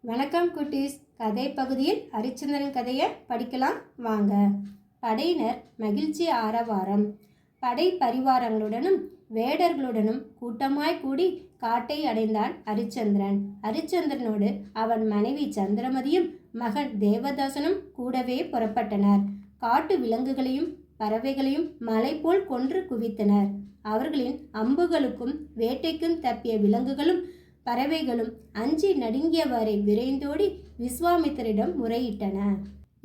வணக்கம் குட்டீஸ். கதை பகுதியில் ஹரிச்சந்திரன் கதையை படிக்கலாம் வாங்க. படையினர் மகிழ்ச்சி ஆரவாரம். படை பரிவாரங்களுடனும் வேடர்களுடனும் கூட்டமாய் கூடி காட்டை அடைந்தான் ஹரிச்சந்திரன். ஹரிச்சந்திரனோடு அவன் மனைவி சந்திரமதியும் மகன் தேவதாசனும் கூடவே புறப்பட்டனர். காட்டு விலங்குகளையும் பறவைகளையும் மலை போல் கொன்று குவித்தனர். அவர்களின் அம்புகளுக்கும் வேட்டைக்கும் தப்பிய விலங்குகளும் பறவைகளும் அஞ்சி நடுங்கியவாறே விரைந்தோடி விஸ்வாமித்திரிடம் முறையிட்டன.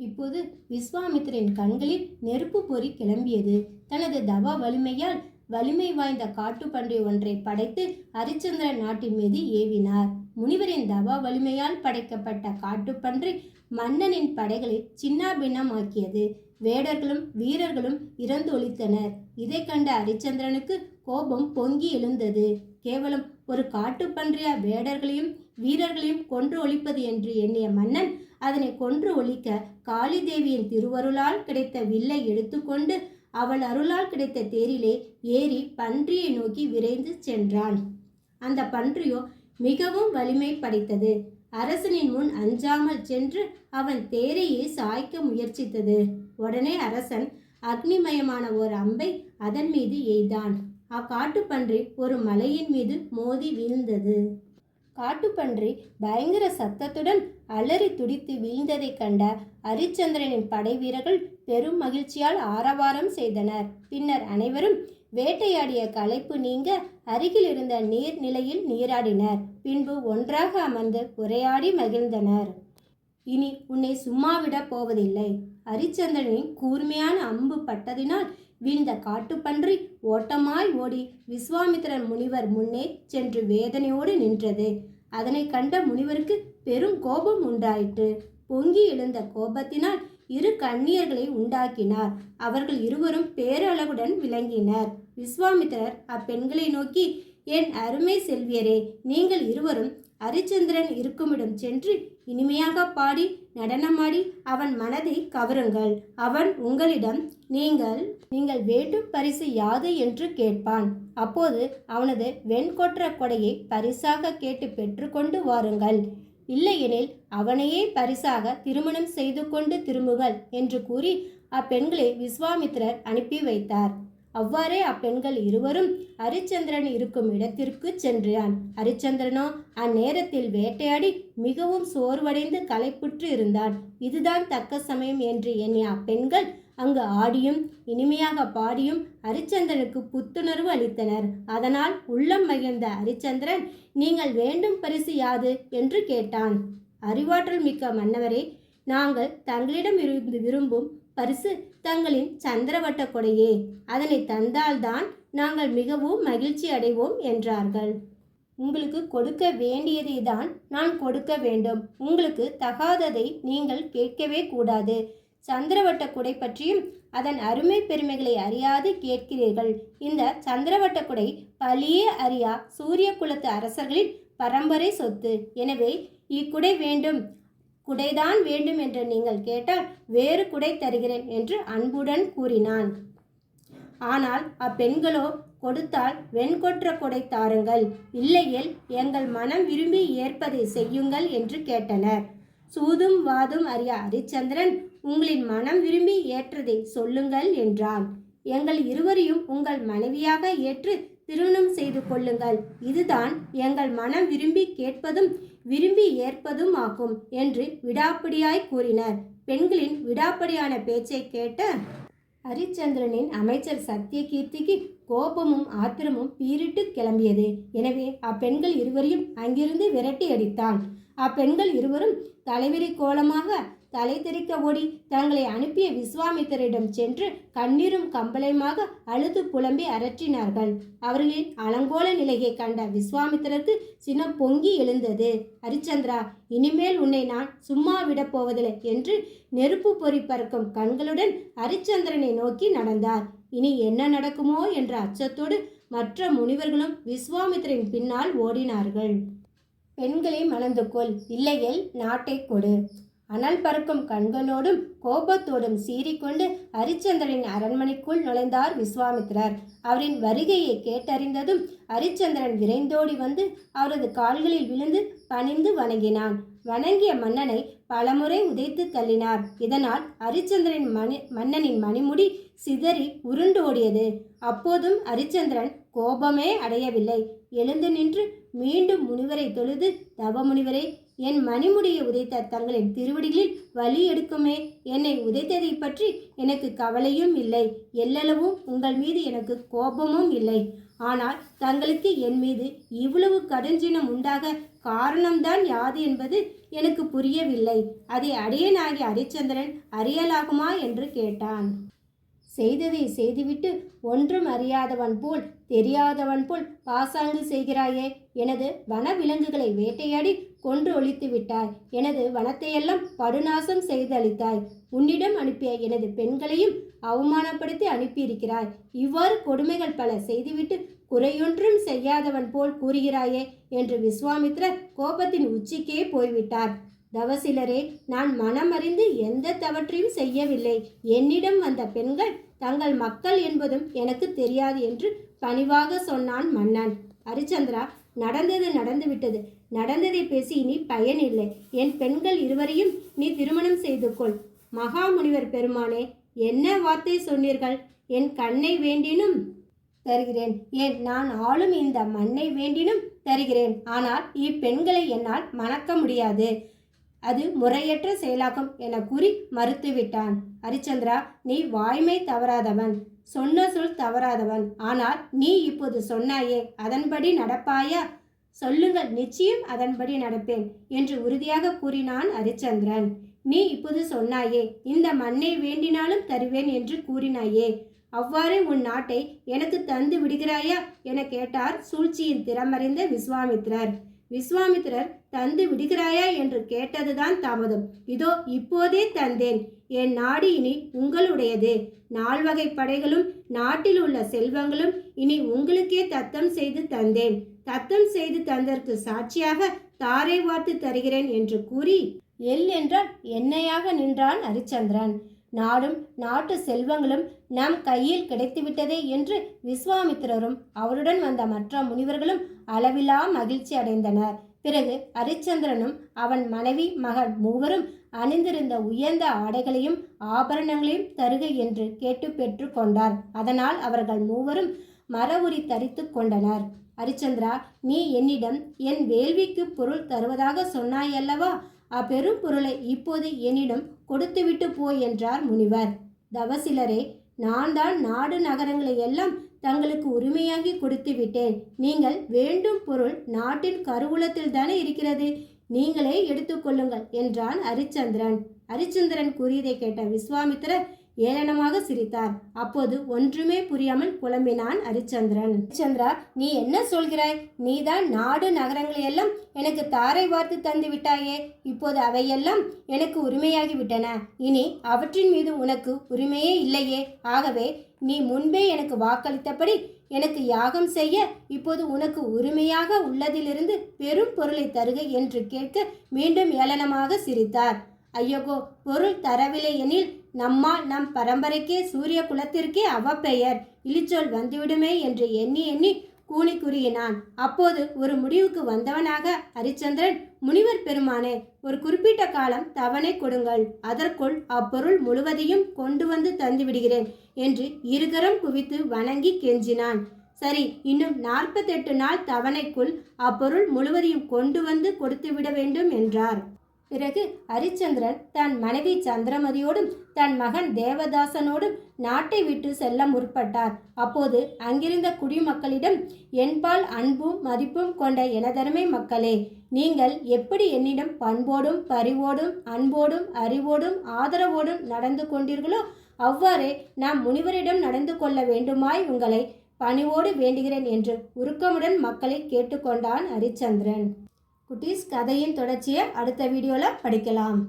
இப்போது விஸ்வாமித்திரின் கண்களில் நெருப்பு பொறி கிளம்பியது. தனது தவ வலிமையால் வலிமை வாய்ந்த காட்டுப்பன்றி ஒன்றை படைத்து ஹரிச்சந்திரன் நாட்டின் மீது ஏவினார். முனிவரின் தவ வலிமையால் படைக்கப்பட்ட காட்டுப்பன்றி மன்னனின் படைகளை சின்னாபின்னமாக்கியது. வேடர்களும் வீரர்களும் இறந்து ஒழித்தனர். இதை கண்ட ஹரிச்சந்திரனுக்கு கோபம் பொங்கி எழுந்தது. கேவலம் ஒரு காட்டுப்பன்றியா வேடர்களையும் வீரர்களையும் கொன்று ஒழிப்பது என்று எண்ணிய மன்னன் அதனை கொன்று ஒழிக்க காளி தேவியின் திருவருளால் கிடைத்த வில்லை எடுத்துக்கொண்டு அவள் அருளால் கிடைத்த தேரிலே ஏறி பன்றியை நோக்கி விரைந்து சென்றான். அந்த பன்றியோ மிகவும் வலிமை படைத்தது. அரசனின் முன் அஞ்சாமல் சென்று அவன் தேரையே சாய்க்க முயற்சித்தது. உடனே அரசன் அக்னிமயமான ஒரு அம்பை அதன் மீது எய்தான். அக்காட்டுப்பன்றி ஒரு மலையின் மீது மோதி வீழ்ந்தது. காட்டுப்பன்றி பயங்கர சத்தத்துடன் அலறி துடித்து வீழ்ந்ததை கண்ட ஹரிச்சந்திரனின் படை வீரர்கள் பெரும் மகிழ்ச்சியால் ஆரவாரம் செய்தனர். பின்னர் அனைவரும் வேட்டையாடிய களைப்பு நீங்க அருகில் இருந்த நீர்நிலையில் நீராடினர். பின்பு ஒன்றாக அமர்ந்து உரையாடி மகிழ்ந்தனர். இனி உன்னை சும்மாவிட போவதில்லை. ஹரிச்சந்திரனின் கூர்மையான அம்பு பட்டதினால் வீழ்ந்த காட்டுப்பன்றி ஓட்டமாய் ஓடி விஸ்வாமித்திரன் முனிவர் முன்னே சென்று வேதனையோடு நின்றது. அதனை கண்ட முனிவருக்கு பெரும் கோபம் உண்டாயிற்று. பொங்கி எழுந்த கோபத்தினால் இரு கன்னியர்களை உண்டாக்கினார். அவர்கள் இருவரும் பேரழகுடன் விளங்கினர். விஸ்வாமித்திரர் அப்பெண்களை நோக்கி, என் அருமை செல்வியரே, நீங்கள் இருவரும் ஹரிச்சந்திரன் இருக்குமிடம் சென்று இனிமையாக பாடி நடனமாடி அவன் மனதை கவருங்கள். அவன் உங்களிடம் நீங்கள் வேண்டும் பரிசு யாது என்று கேட்பான். அப்போது அவனது வெண்கொற்ற கொடையை பரிசாக கேட்டு பெற்றுக்கொண்டு வாருங்கள். இல்லையெனில் அவனையே பரிசாக திருமணம் செய்து கொண்டு திரும்புங்கள் என்று கூறி அப்பெண்களை விஸ்வாமித்திரர் அனுப்பி வைத்தார். அவ்வாறே அப்பெண்கள் இருவரும் ஹரிச்சந்திரன் இருக்கும் இடத்திற்கு சென்றான். ஹரிச்சந்திரனோ அந்நேரத்தில் வேட்டையாடி மிகவும் சோர்வடைந்து களைப்புற்று இருந்தான். இதுதான் தக்க சமயம் என்று எண்ணிய அப்பெண்கள் அங்கு ஆடியும் இனிமையாக பாடியும் ஹரிச்சந்திரனுக்கு புத்துணர்வு அளித்தனர். அதனால் உள்ளம் மகிழ்ந்த ஹரிச்சந்திரன், நீங்கள் வேண்டும் பரிசு யாது என்று கேட்டான். அறிவாற்றல் மிக்க மன்னவரே, நாங்கள் தங்களிடம் இருந்து விரும்பும் பரிசு தங்களின் சந்திரவட்ட கொடையே. அதனை தந்தால்தான் நாங்கள் மிகவும் மகிழ்ச்சி அடைவோம் என்றார்கள். உங்களுக்கு கொடுக்க வேண்டியதை தான் நான் கொடுக்க வேண்டும். உங்களுக்கு தகாததை நீங்கள் கேட்கவே கூடாது. சந்திரவட்ட குடை பற்றியும் அதன் அருமை பெருமைகளை அறியாது கேட்கிறீர்கள். இந்த சந்திரவட்ட குடை பலியே அறியா சூரிய குலத்து அரசர்களின் பரம்பரை சொத்து. எனவே இக்குடை வேண்டும், குடைதான் வேண்டும் என்று நீங்கள் கேட்டால் வேறு குடை தருகிறேன் என்று அன்புடன் கூறினான். ஆனால் அப்பெண்களோ, கொடுத்தால் வெண்கொற்ற கொடை தாருங்கள், இல்லையேல் எங்கள் மனம் விரும்பி ஏற்பதை செய்யுங்கள் என்று கேட்டனர். சூதும் வாதும் அறியா ஹரிச்சந்திரன், உங்களின் மனம் விரும்பி ஏற்றதை சொல்லுங்கள் என்றான். எங்கள் இருவரையும் உங்கள் மனைவியாக ஏற்று திருமணம் செய்து கொள்ளுங்கள். இதுதான் எங்கள் மனம் விரும்பி கேட்பதும் விரும்பி ஏற்பதும் ஆகும் என்று விடாப்பிடியாய் கூறினர். பெண்களின் விடாப்படியான பேச்சை கேட்ட ஹரிச்சந்திரனின் அமைச்சர் சத்தியகீர்த்திக்கு கோபமும் ஆத்திரமும் பீரிட்டு கிளம்பியது. எனவே அப்பெண்கள் இருவரையும் அங்கிருந்து விரட்டி அடித்தான். அப்பெண்கள் இருவரும் தலைவிரி கோலமாக தலை தெறிக்க ஓடி தங்களை அனுப்பிய விஸ்வாமித்திரிடம் சென்று கண்ணீரும் கம்பளையுமாக அழுது புலம்பி அரற்றினார்கள். அவர்களின் அலங்கோல நிலையை கண்ட விஸ்வாமித்திரருக்கு சினம் பொங்கி எழுந்தது. ஹரிச்சந்திரா, இனிமேல் உன்னை நான் சும்மா விடப் போவதில்லை என்று நெருப்பு பொறி பறக்கும் கண்களுடன் ஹரிச்சந்திரனை நோக்கி நடந்தார். இனி என்ன நடக்குமோ என்ற அச்சத்தோடு மற்ற முனிவர்களும் விஸ்வாமித்திரின் பின்னால் ஓடினார்கள். பெண்களை மணந்து கொள், இல்லையேல் நாட்டை கொடு. அனல் பறக்கும் கண்களோடும் கோபத்தோடும் சீறிக்கொண்டு ஹரிச்சந்திரனின் அரண்மனைக்குள் நுழைந்தார் விஸ்வாமித்திரர். அவரின் வருகையை கேட்டறிந்ததும் ஹரிச்சந்திரன் விரைந்தோடி வந்து அவரது கால்களில் விழுந்து பணிந்து வணங்கினான். வணங்கிய மன்னனை பலமுறை உதைத்து தள்ளினார். இதனால் ஹரிச்சந்திரன் மன்னனின் மணிமுடி சிதறி உருண்டு ஓடியது. அப்போதும் ஹரிச்சந்திரன் கோபமே அடையவில்லை. எழுந்து நின்று மீண்டும் முனிவரை தொழுது, தவமுனிவரே, என் மணிமுடியை உதைத்த தங்களின் திருவடிகளில் வலி எடுக்குமே. என்னை உதைத்ததை பற்றி எனக்கு கவலையும் இல்லை. எல்லளவும் உங்கள் மீது எனக்கு கோபமும் இல்லை. ஆனால் தங்களுக்கு என் மீது இவ்வளவு கடுஞ்சினம் உண்டாக காரணம்தான் யாது என்பது எனக்கு புரியவில்லை. அதை அடியனாகிய ஹரிச்சந்திரன் அறியலாகுமா என்று கேட்டான். செய்ததை செய்துவிட்டு ஒன்றும் அறியாதவன் போல் தெரியாதவன் போல் பாசாங்கு செய்கிறாயே. எனது வன விலங்குகளை வேட்டையாடி கொன்று ஒழித்து விட்டாய். எனது வனத்தையெல்லாம் படுநாசம் செய்து அளித்தாய். உன்னிடம் அனுப்பிய எனது பெண்களையும் அவமானப்படுத்தி அனுப்பியிருக்கிறாய். இவ்வாறு கொடுமைகள் பல செய்துவிட்டு குறையொன்றும் செய்யாதவன் போல் கூறுகிறாயே என்று விஸ்வாமித்திரர் கோபத்தின் உச்சிக்கே போய்விட்டார். தவசிலரே, நான் மனமறிந்து எந்த தவற்றையும் செய்யவில்லை. என்னிடம் வந்த பெண்கள் தங்கள் மக்கள் என்பதும் எனக்கு தெரியாது என்று பணிவாக சொன்னான் மன்னன். ஹரிச்சந்திரா, நடந்தது நடந்துவிட்டது. நடந்ததை பேசி இனி பயனில்லை. என் பெண்கள் இருவரையும் நீ திருமணம் செய்து கொள். மகாமுனிவர் பெருமானே, என்ன வார்த்தை சொன்னீர்கள்? என் கண்ணை வேண்டினும் தருகிறேன். ஏன், நான் ஆளும் இந்த மண்ணை வேண்டினும் தருகிறேன். ஆனால் இப்பெண்களை என்னால் மணக்க முடியாது. அது முறையற்ற செயலாகும் என கூறி மறுத்துவிட்டான். ஹரிச்சந்திரா, நீ வாய்மை தவறாதவன், சொன்ன சொல் தவறாதவன். ஆனால் நீ இப்போது சொன்னாயே, அதன்படி நடப்பாயா? சொல்லுங்கள், நிச்சயம் அதன்படி நடப்பேன் என்று உறுதியாக கூறினான் ஹரிச்சந்திரன். நீ இப்போது சொன்னாயே, இந்த மண்ணை வேண்டினாலும் தருவேன் என்று கூறினாயே, அவ்வாறு உன் நாட்டை எனக்கு தந்து விடுகிறாயா என கேட்டார் சூழ்ச்சியின் திறமறிந்த விஸ்வாமித்திரர். விஸ்வாமித்திரர், தந்து விடுகிறாயா என்று கேட்டதுதான் தாமதம். இதோ இப்போதே தந்தேன். என் நாடு இனி உங்களுடையது. 4 வகை படைகளும் நாட்டில் உள்ள செல்வங்களும் இனி உங்களுக்கே தத்தம் செய்து தந்தேன். தத்தம் செய்து தந்ததற்கு சாட்சியாக தாரை வார்த்து தருகிறேன் என்று கூறி எல் என்றால் என்னையாக நின்றான் ஹரிச்சந்திரன். நாடும் நாட்டு செல்வங்களும் நம் கையில் கிடைத்துவிட்டதே என்று விஸ்வாமித்திரரும் அவருடன் வந்த மற்ற முனிவர்களும் அளவிலா மகிழ்ச்சி அடைந்தனர். பிறகு ஹரிச்சந்திரனும் அவன் மனைவி மகன் மூவரும் அணிந்திருந்த உயர்ந்த ஆடைகளையும் ஆபரணங்களையும் தருக என்று கேட்டு பெற்று கொண்டார். அதனால் அவர்கள் மூவரும் மர உரி தரித்து கொண்டனர். ஹரிச்சந்திரா, நீ என்னிடம் என் வேள்விக்கு பொருள் தருவதாக சொன்னாயல்லவா? அப்பெரும் பொருளை இப்போது என்னிடம் கொடுத்துவிட்டு போய் என்றார் முனிவர். தவசிலரே, நான் தான் நாடு நகரங்களை எல்லாம் தங்களுக்கு உரிமையாகி கொடுத்து விட்டேன். நீங்கள் வேண்டும் பொருள் நாட்டின் கருவூலத்தில் தானே இருக்கிறது. நீங்களே எடுத்துக்கொள்ளுங்கள் என்றான் ஹரிச்சந்திரன். ஹரிச்சந்திரன் கூறியதை கேட்ட விஸ்வாமித்திரர் ஏளனமாக சிரித்தார். அப்போது ஒன்றுமே புரியாமல் குழம்பினான் ஹரிச்சந்திரன். ஹரிச்சந்திரா, நீ என்ன சொல்கிறாய்? நீதான் நாடு நகரங்களை எல்லாம் எனக்கு தாரை வார்த்து தந்து விட்டாயே. இப்போது அவையெல்லாம் எனக்கு உரிமையாகி விட்டன. இனி அவற்றின் மீது உனக்கு உரிமையே இல்லையே. ஆகவே நீ முன்பே எனக்கு வாக்களித்தபடி எனக்கு யாகம் செய்ய இப்போது உனக்கு உரிமையாக உள்ளதிலிருந்து பெரும் பொருளை தருக என்று கேட்க மீண்டும் ஏளனமாக சிரித்தார். ஐயகோ, பொருள் தரவில்லை எனில் நம்மால் நம் பரம்பரைக்கே சூரிய குலத்திற்கே அவப்பெயர் இழிச்சொல் வந்துவிடுமே என்று எண்ணி எண்ணி கூனி குறுகினான். அப்போது ஒரு முடிவுக்கு வந்தவனாக ஹரிச்சந்திரன், முனிவர் பெருமானே, ஒரு குறிப்பிட்ட காலம் தவணை கொடுங்கள். அதற்குள் அப்பொருள் முழுவதையும் கொண்டு வந்து தந்து விடுகிறேன் என்று இருகரம் குவித்து வணங்கி கெஞ்சினான். சரி, இன்னும் 48 நாள் தவணைக்குள் அப்பொருள் முழுவதையும் கொண்டு வந்து கொடுத்து விட வேண்டும் என்றார். பிறகு ஹரிச்சந்திரன் தன் மனைவி சந்திரமதியோடும் தன் மகன் தேவதாசனோடும் நாட்டை விட்டு செல்ல முற்பட்டார். அப்போது அங்கிருந்த குடிமக்களிடம், என்பால் அன்பும் மதிப்பும் கொண்ட எனதருமை மக்களே, நீங்கள் எப்படி என்னிடம் பண்போடும் பரிவோடும் அன்போடும் அறிவோடும் ஆதரவோடும் நடந்து கொண்டீர்களோ அவ்வாறே நாம் முனிவரிடம் நடந்து கொள்ள வேண்டுமாய் உங்களை பணிவோடு வேண்டுகிறேன் என்று உருக்கமுடன் மக்களை கேட்டுக்கொண்டான் ஹரிச்சந்திரன். குட்டீஸ், கதையின் தொடர்ச்சியை அடுத்த வீடியோவில் படிக்கலாம்.